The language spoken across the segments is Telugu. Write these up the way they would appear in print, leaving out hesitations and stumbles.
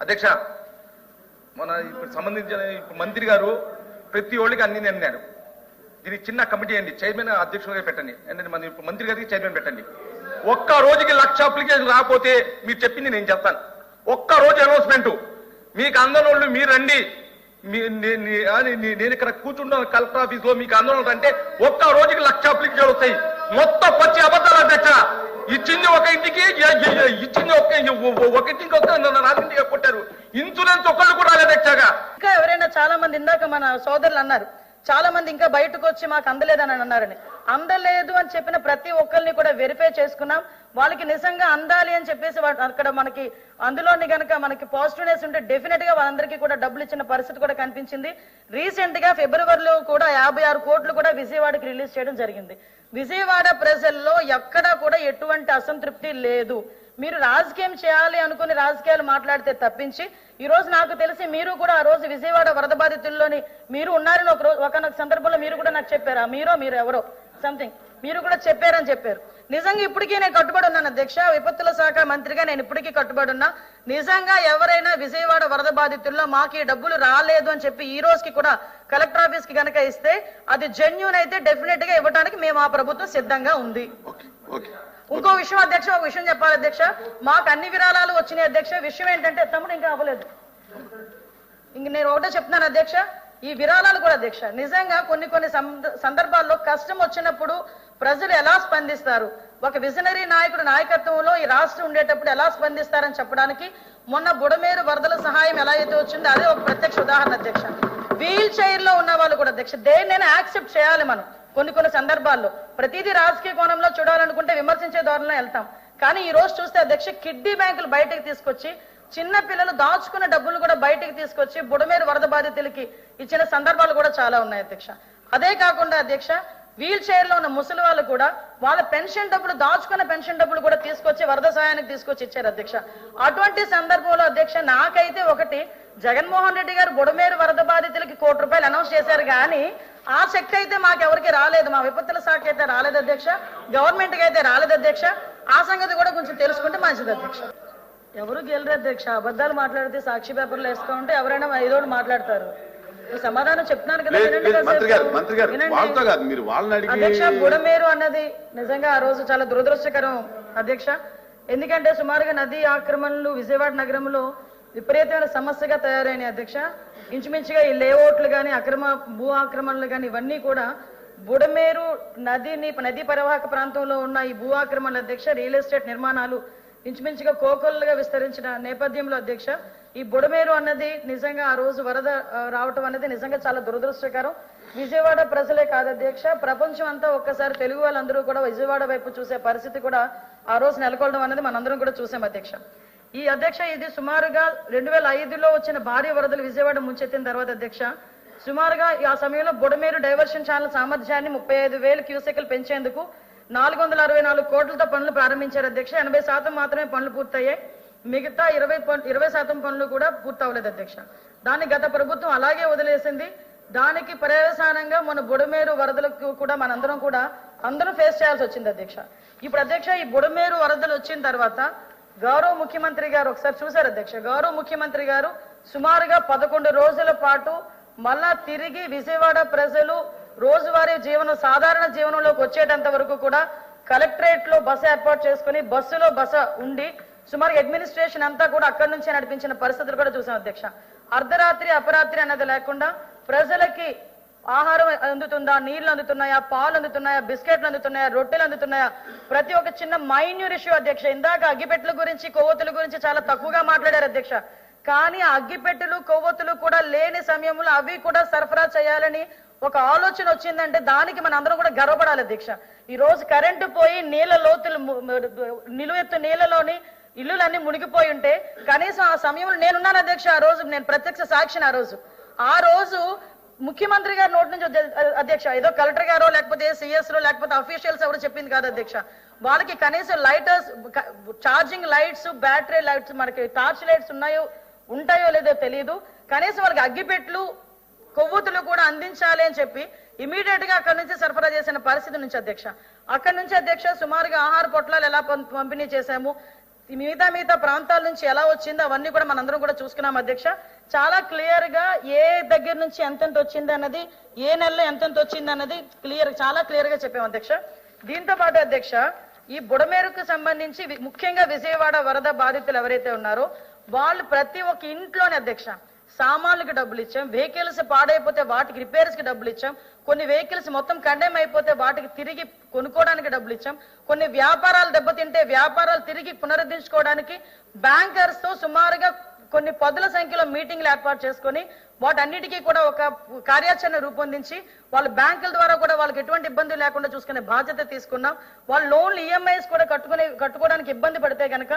అధ్యక్ష, మన ఇప్పుడు సంబంధించిన మంత్రి గారు ప్రతి ఒళ్ళకి అన్ని అన్నారు. దీనికి చిన్న కమిటీ అండి, చైర్మన్ అధ్యక్షులుగా పెట్టండి. అంటే మన ఇప్పుడు మంత్రి గారికి చైర్మన్ పెట్టండి. ఒక్క రోజుకి 1,00,000 అప్లికేషన్ రాకపోతే మీరు చెప్పింది నేను చెప్తాను. ఒక్క రోజు అనౌన్స్మెంట్, మీకు అందరోళ్ళు మీరు రండి, నేను ఇక్కడ కూర్చుంటాను కలెక్టర్ ఆఫీస్ లో, మీకు అందరూ అంటే ఒక్క రోజుకి 1,00,000 అప్లికేషన్ వస్తాయి. మొత్తం పచ్చి అబద్ధాలు అధ్యక్ష. ఇచ్చింది ఒక ఇంటికి, ఇచ్చింది ఒక ఇంటికి వస్తే 4 ఇంటికి కొట్టారు. ఇన్సూరెన్స్ ఒకళ్ళు కూడా అధ్యక్షగా. ఇంకా ఎవరైనా చాలా మంది ఇందాక మన సోదరులు అన్నారు, చాలా మంది ఇంకా బయటకు వచ్చి మాకు అందలేదని అన్నారని. అందలేదు అని చెప్పిన ప్రతి ఒక్కరిని కూడా వెరిఫై చేసుకున్నాం. వాళ్ళకి నిజంగా అందాలి అని చెప్పేసి అక్కడ మనకి అందులోని గనక మనకి పాజిటివ్నెస్ ఉంటే డెఫినెట్ గా వాళ్ళందరికీ కూడా డబ్బులు ఇచ్చిన పరిస్థితి కూడా కనిపించింది. రీసెంట్ గా ఫిబ్రవరిలో కూడా 56 కోట్లు కూడా విజయవాడకి రిలీజ్ చేయడం జరిగింది. విజయవాడ ప్రజల్లో ఎక్కడా కూడా ఎటువంటి అసంతృప్తి లేదు. మీరు రాజకీయం చేయాలి అనుకుని రాజకీయాలు మాట్లాడితే తప్పించి, ఈ రోజు నాకు తెలిసి మీరు కూడా ఆ రోజు విజయవాడ వరద బాధితుల్లోని మీరు ఉన్నారని ఒక సందర్భంలో మీరు కూడా నాకు చెప్పారు. మీరు ఎవరో సంథింగ్ మీరు కూడా చెప్పారని చెప్పారు. నిజంగా ఇప్పటికీ నేను కట్టుబడి ఉన్నాను అధ్యక్ష, విపత్తుల శాఖ మంత్రిగా నేను ఇప్పటికీ కట్టుబడి ఉన్నా. నిజంగా ఎవరైనా విజయవాడ వరద బాధితుల్లో మాకు ఈ డబ్బులు రాలేదు అని చెప్పి ఈ రోజుకి కూడా కలెక్టర్ ఆఫీస్ కి గనక ఇస్తే అది జెన్యూన్ అయితే డెఫినెట్ గా ఇవ్వడానికి మేము ఆ ప్రభుత్వం సిద్ధంగా ఉంది. ఇంకో విషయం అధ్యక్ష, ఒక విషయం చెప్పాలి అధ్యక్ష, మాకు అన్ని విరాళాలు వచ్చినాయి అధ్యక్ష. విషయం ఏంటంటే తమ్ముడు ఇంకా అవ్వలేదు, ఇంక నేను ఒకటే చెప్తున్నాను అధ్యక్ష, ఈ విరాళాలు కూడా అధ్యక్ష నిజంగా కొన్ని సందర్భాల్లో కష్టం వచ్చినప్పుడు ప్రజలు ఎలా స్పందిస్తారు, ఒక విజనరీ నాయకుడు నాయకత్వంలో ఈ రాష్ట్రం ఉండేటప్పుడు ఎలా స్పందిస్తారని చెప్పడానికి మొన్న బుడమేరు వరదల సహాయం ఎలా అయితే వచ్చిందో అదే ఒక ప్రత్యక్ష ఉదాహరణ అధ్యక్ష. వీల్ చైర్ లో ఉన్న వాళ్ళు కూడా అధ్యక్ష దేన్నైనా యాక్సెప్ట్ చేయాలి మనం. కొన్ని సందర్భాల్లో ప్రతిదీ రాజకీయ కోణంలో చూడాలనుకుంటే విమర్శించే ధోరణిలో వెళ్తాం. కానీ ఈ రోజు చూస్తే అధ్యక్ష కిడ్నీ బ్యాంకులు బయటకు తీసుకొచ్చి చిన్న పిల్లలు దాచుకున్న డబ్బులు కూడా బయటకు తీసుకొచ్చి బుడమేరు వరద బాధితులకి ఇచ్చిన సందర్భాలు కూడా చాలా ఉన్నాయి అధ్యక్ష. అదే కాకుండా అధ్యక్ష వీల్ చైర్ లో ఉన్న ముసలి వాళ్ళు కూడా వాళ్ళ పెన్షన్ డబ్బులు దాచుకున్న పెన్షన్ డబ్బులు కూడా తీసుకొచ్చి వరద సహాయానికి తీసుకొచ్చి ఇచ్చారు అధ్యక్ష. అటువంటి సందర్భంలో అధ్యక్ష నాకైతే ఒకటి, జగన్మోహన్ రెడ్డి గారు బుడమేరు వరద బాధితులకి ₹1,00,00,000 అనౌన్స్ చేశారు, కానీ ఆ చెక్ అయితే మాకెవరికి రాలేదు. మా విపత్తుల శాఖ అయితే రాలేదు అధ్యక్ష, గవర్నమెంట్ కి అయితే రాలేదు అధ్యక్ష. ఆ సంగతి కూడా కొంచెం తెలుసుకుంటే మంచిది అధ్యక్ష. ఎవరు గెలరు అధ్యక్ష, అబద్ధాలు మాట్లాడితే సాక్షి పేపర్లు వేసుకో ఉంటే ఎవరైనా ఐదోడు మాట్లాడతారు. సమాధానం చెప్తున్నాను కదా అధ్యక్ష. బుడమేరు అన్నది నిజంగా ఆ రోజు చాలా దురదృష్టకరం అధ్యక్ష. ఎందుకంటే సుమారుగా నదీ ఆక్రమణలు విజయవాడ నగరంలో విపరీతమైన సమస్యగా తయారైన అధ్యక్ష. ఇంచుమించుగా ఈ లేఅవుట్లు కానీ అక్రమ భూ ఆక్రమణలు కానీ ఇవన్నీ కూడా బుడమేరు నదీ పరివాహక ప్రాంతంలో ఉన్న ఈ భూ ఆక్రమణల అధ్యక్ష రియల్ ఎస్టేట్ నిర్మాణాలు ఇంచుమించుగా కోకొల్లుగా విస్తరించిన నేపథ్యంలో అధ్యక్ష ఈ బుడమేరు అన్నది నిజంగా ఆ రోజు వరద రావటం అనేది నిజంగా చాలా దురదృష్టకరం. విజయవాడ ప్రజలే కాదు అధ్యక్ష, ప్రపంచం అంతా ఒక్కసారి తెలుగు వాళ్ళందరూ కూడా విజయవాడ వైపు చూసే పరిస్థితి కూడా ఆ రోజు నెలకొల్వడం అనేది మనందరం కూడా చూసాం అధ్యక్ష. ఈ అధ్యక్ష ఇది సుమారుగా 2005లో వచ్చిన భారీ వరదలు విజయవాడ ముంచెత్తిన తర్వాత అధ్యక్ష సుమారుగా ఆ సమయంలో బుడమేరు డైవర్షన్ ఛానల్ సామర్థ్యాన్ని 35,000 క్యూసెక్లు పెంచేందుకు 464 కోట్లతో పనులు ప్రారంభించారు అధ్యక్ష. 80% మాత్రమే పనులు పూర్తయ్యాయి, మిగతా 20% పనులు కూడా పూర్తవలేదు అధ్యక్ష. దాన్ని గత ప్రభుత్వం అలాగే వదిలేసింది. దానికి పర్యవసానంగా మన బుడమేరు వరదలకు కూడా అందరం ఫేస్ చేయాల్సి వచ్చింది అధ్యక్ష. ఇప్పుడు అధ్యక్ష ఈ బుడమేరు వరదలు వచ్చిన తర్వాత గౌరవ ముఖ్యమంత్రి గారు ఒకసారి చూశారు అధ్యక్ష, గౌరవ ముఖ్యమంత్రి గారు సుమారుగా 11 రోజుల పాటు మళ్ళా తిరిగి విజయవాడ ప్రజలు రోజువారీ సాధారణ జీవనంలోకి వచ్చేటంత వరకు కూడా కలెక్టరేట్ లో బస ఏర్పాటు చేసుకుని బస్సులో బస ఉండి సుమారు అడ్మినిస్ట్రేషన్ అంతా కూడా అక్కడి నుంచే నడిపించిన పరిస్థితులు కూడా చూసాం అధ్యక్ష. అర్ధరాత్రి అపరాత్రి అన్నది లేకుండా ప్రజలకి ఆహారం అందుతుందా, నీళ్లు అందుతున్నాయా, పాలు అందుతున్నాయా, బిస్కెట్లు అందుతున్నాయా, రొట్టెలు అందుతున్నాయా, ప్రతి ఒక్క చిన్న మైన్యూర్ ఇష్యూ అధ్యక్ష. ఇందాక అగ్గిపెట్టెల గురించి కొవ్వొత్తుల గురించి చాలా తక్కువగా మాట్లాడారు అధ్యక్ష, కానీ ఆ అగ్గిపెట్టెలు కొవ్వొత్తులు కూడా లేని సమయంలో అవి కూడా సరఫరా చేయాలని ఒక ఆలోచన వచ్చిందంటే దానికి మన అందరం కూడా గర్వపడాలి అధ్యక్ష. ఈ రోజు కరెంటు పోయి నీళ్ల లోతులు నిలువెత్తు నీళ్లలోని ఇల్లులన్నీ మునిగిపోయి ఉంటే కనీసం ఆ సమయంలో నేనున్నాను అధ్యక్ష. ఆ రోజు నేను ప్రత్యక్ష సాక్షిని. ఆ రోజు ముఖ్యమంత్రి గారి నోటి నుంచి అధ్యక్ష ఏదో కలెక్టర్ గారో లేకపోతే సిఎస్ లో లేకపోతే అఫీషియల్స్ ఎవరు చెప్పింది కాదు అధ్యక్ష. వాళ్ళకి కనీసం lighters, charging lights, battery lights, మనకి టార్చ్ లైట్స్ ఉంటాయో లేదో తెలియదు, కనీసం వాళ్ళకి అగ్గిపెట్లు కొవ్వొత్తులు కూడా అందించాలి అని చెప్పి ఇమీడియట్ గా అక్కడి నుంచి సరఫరా చేసిన పరిస్థితి నుంచి అధ్యక్ష. అక్కడి నుంచి అధ్యక్ష సుమారుగా ఆహార పొట్లాలు ఎలా పంపిణీ చేశాము, ఈ మిగతా ప్రాంతాల నుంచి ఎలా వచ్చిందో అవన్నీ కూడా మనందరం కూడా చూసుకున్నాం అధ్యక్ష. చాలా క్లియర్ గా ఏ దగ్గర నుంచి ఎంతెంత వచ్చింది అన్నది, ఏ నెలలో ఎంతెంత వచ్చింది అన్నది చాలా క్లియర్ గా చెప్పాం అధ్యక్ష. దీంతో పాటు అధ్యక్ష, ఈ బుడమేరుకు సంబంధించి ముఖ్యంగా విజయవాడ వరద బాధితులు ఎవరైతే ఉన్నారో వాళ్ళు ప్రతి ఒక్క ఇంట్లోనే అధ్యక్ష సామాన్లకు డబ్బులు ఇచ్చాం, వెహికల్స్ పాడైపోతే వాటికి రిపేర్స్ కి డబ్బులు ఇచ్చాం, కొన్ని వెహికల్స్ మొత్తం కండెమ్ అయిపోతే వాటికి తిరిగి కొనుక్కోవడానికి డబ్బులు ఇచ్చాం, కొన్ని వ్యాపారాలు దెబ్బతింటే వ్యాపారాలు తిరిగి పునరుద్ధరించుకోవడానికి బ్యాంకర్స్ తో సుమారుగా కొన్ని పదుల సంఖ్యలో మీటింగ్లు ఏర్పాటు చేసుకొని వాటన్నిటికీ కూడా ఒక కార్యాచరణ రూపొందించి వాళ్ళ బ్యాంకుల ద్వారా కూడా వాళ్ళకి ఎటువంటి ఇబ్బంది లేకుండా చూసుకునే బాధ్యత తీసుకున్నాం. వాళ్ళు లోన్లు ఈఎంఐస్ కూడా కట్టుకోవడానికి ఇబ్బంది పడితే కనుక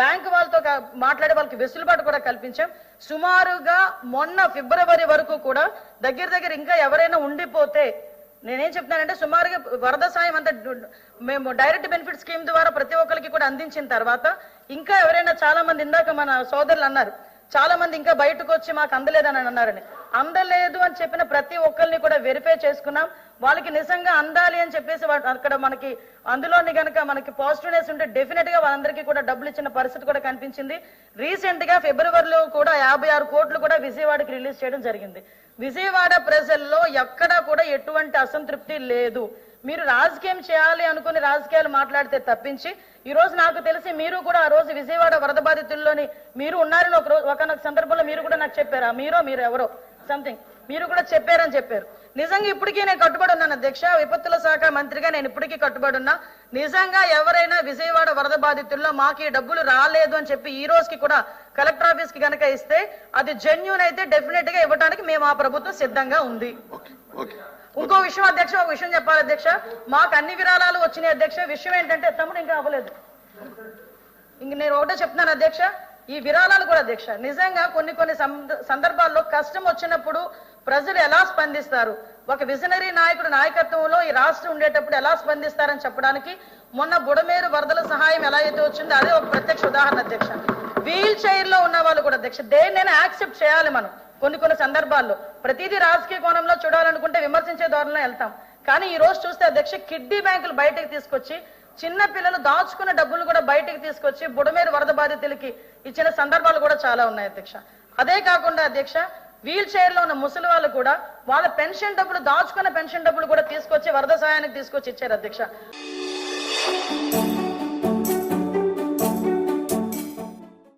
బ్యాంకు వాళ్ళతో మాట్లాడి వాళ్ళకి వెసులుబాటు కూడా కల్పించాం. సుమారుగా మొన్న ఫిబ్రవరి వరకు కూడా దగ్గర ఇంకా ఎవరైనా ఉండిపోతే, నేనేం చెప్తున్నానంటే సుమారుగా వరద సాయం అంతా మేము డైరెక్ట్ బెనిఫిట్ స్కీమ్ ద్వారా ప్రతి ఒక్కరికి కూడా అందించిన తర్వాత ఇంకా ఎవరైనా చాలా మంది, ఇందాక మన సోదరులు అన్నారు చాలా మంది ఇంకా బయటకు వచ్చి మాకు అందలేదని అన్నారని, అందలేదు అని చెప్పిన ప్రతి ఒక్కరిని కూడా వెరిఫై చేసుకున్నాం. వాళ్ళకి నిజంగా అందాలి అని చెప్పేసి అక్కడ మనకి అందులోని గనక మనకి పాజిటివ్నెస్ ఉంటే డెఫినెట్ గా వాళ్ళందరికీ కూడా డబ్బులు ఇచ్చిన పరిస్థితి కూడా కనిపించింది. రీసెంట్ గా ఫిబ్రవరిలో కూడా 56 కోట్లు కూడా విజయవాడకి రిలీజ్ చేయడం జరిగింది. విజయవాడ ప్రజల్లో ఎక్కడా కూడా ఎటువంటి అసంతృప్తి లేదు. మీరు రాజకీయం చేయాలి అనుకుని రాజకీయాలు మాట్లాడితే తప్పించి, ఈ రోజు నాకు తెలిసి మీరు కూడా ఆ రోజు విజయవాడ వరద బాధితుల్లోని మీరు ఉన్నారని ఒకనొక సందర్భంలో మీరు కూడా నాకు చెప్పారు. మీరు ఎవరో సంథింగ్ మీరు కూడా చెప్పారని చెప్పారు. నిజంగా ఇప్పటికీ నేను కట్టుబడి ఉన్నాను అధ్యక్ష, విపత్తుల శాఖ మంత్రిగా నేను ఇప్పటికీ కట్టుబడి ఉన్నా. నిజంగా ఎవరైనా విజయవాడ వరద బాధితుల్లో మాకు ఈ డబ్బులు రాలేదు అని చెప్పి ఈ రోజుకి కూడా కలెక్టర్ ఆఫీస్ కి గనక ఇస్తే అది జెన్యూన్ అయితే డెఫినెట్ గా ఇవ్వడానికి మేము ఆ ప్రభుత్వం సిద్ధంగా ఉంది. ఇంకో విషయం అధ్యక్ష, ఒక విషయం చెప్పాలి అధ్యక్ష, మాకు అన్ని విరాళాలు వచ్చినాయి అధ్యక్ష. విషయం ఏంటంటే తమ్ముడు ఇంకా అవ్వలేదు, ఇంక నేను ఒకటే చెప్తున్నాను అధ్యక్ష, ఈ విరాళాలు కూడా అధ్యక్ష నిజంగా కొన్ని సందర్భాల్లో కష్టం వచ్చినప్పుడు ప్రజలు ఎలా స్పందిస్తారు, ఒక విజనరీ నాయకుడు నాయకత్వంలో ఈ రాష్ట్రం ఉండేటప్పుడు ఎలా స్పందిస్తారని చెప్పడానికి మొన్న బుడమేరు వరదల సహాయం ఎలా అయితే వచ్చిందో అదే ఒక ప్రత్యక్ష ఉదాహరణ అధ్యక్ష. వీల్ చైర్ లో ఉన్న వాళ్ళు కూడా అధ్యక్ష దేన్నైనా యాక్సెప్ట్ చేయాలి మనం. కొన్ని సందర్భాల్లో ప్రతిదీ రాజకీయ కోణంలో చూడాలనుకుంటే విమర్శించే ధోరణిలో వెళ్తాం. కానీ ఈ రోజు చూస్తే అధ్యక్ష కిడ్నీ బ్యాంకులు బయటకు తీసుకొచ్చి చిన్న పిల్లలు దాచుకున్న డబ్బులు కూడా బయటకు తీసుకొచ్చి బుడమేరు వరద బాధితులకి ఇచ్చిన సందర్భాలు కూడా చాలా ఉన్నాయి అధ్యక్ష. అదే కాకుండా అధ్యక్ష వీల్ చైర్ లో ఉన్న ముసలి వాళ్ళు కూడా వాళ్ళ పెన్షన్ డబ్బులు దాచుకున్న పెన్షన్ డబ్బులు కూడా తీసుకొచ్చి వరద సహాయానికి తీసుకొచ్చి ఇచ్చారు అధ్యక్ష.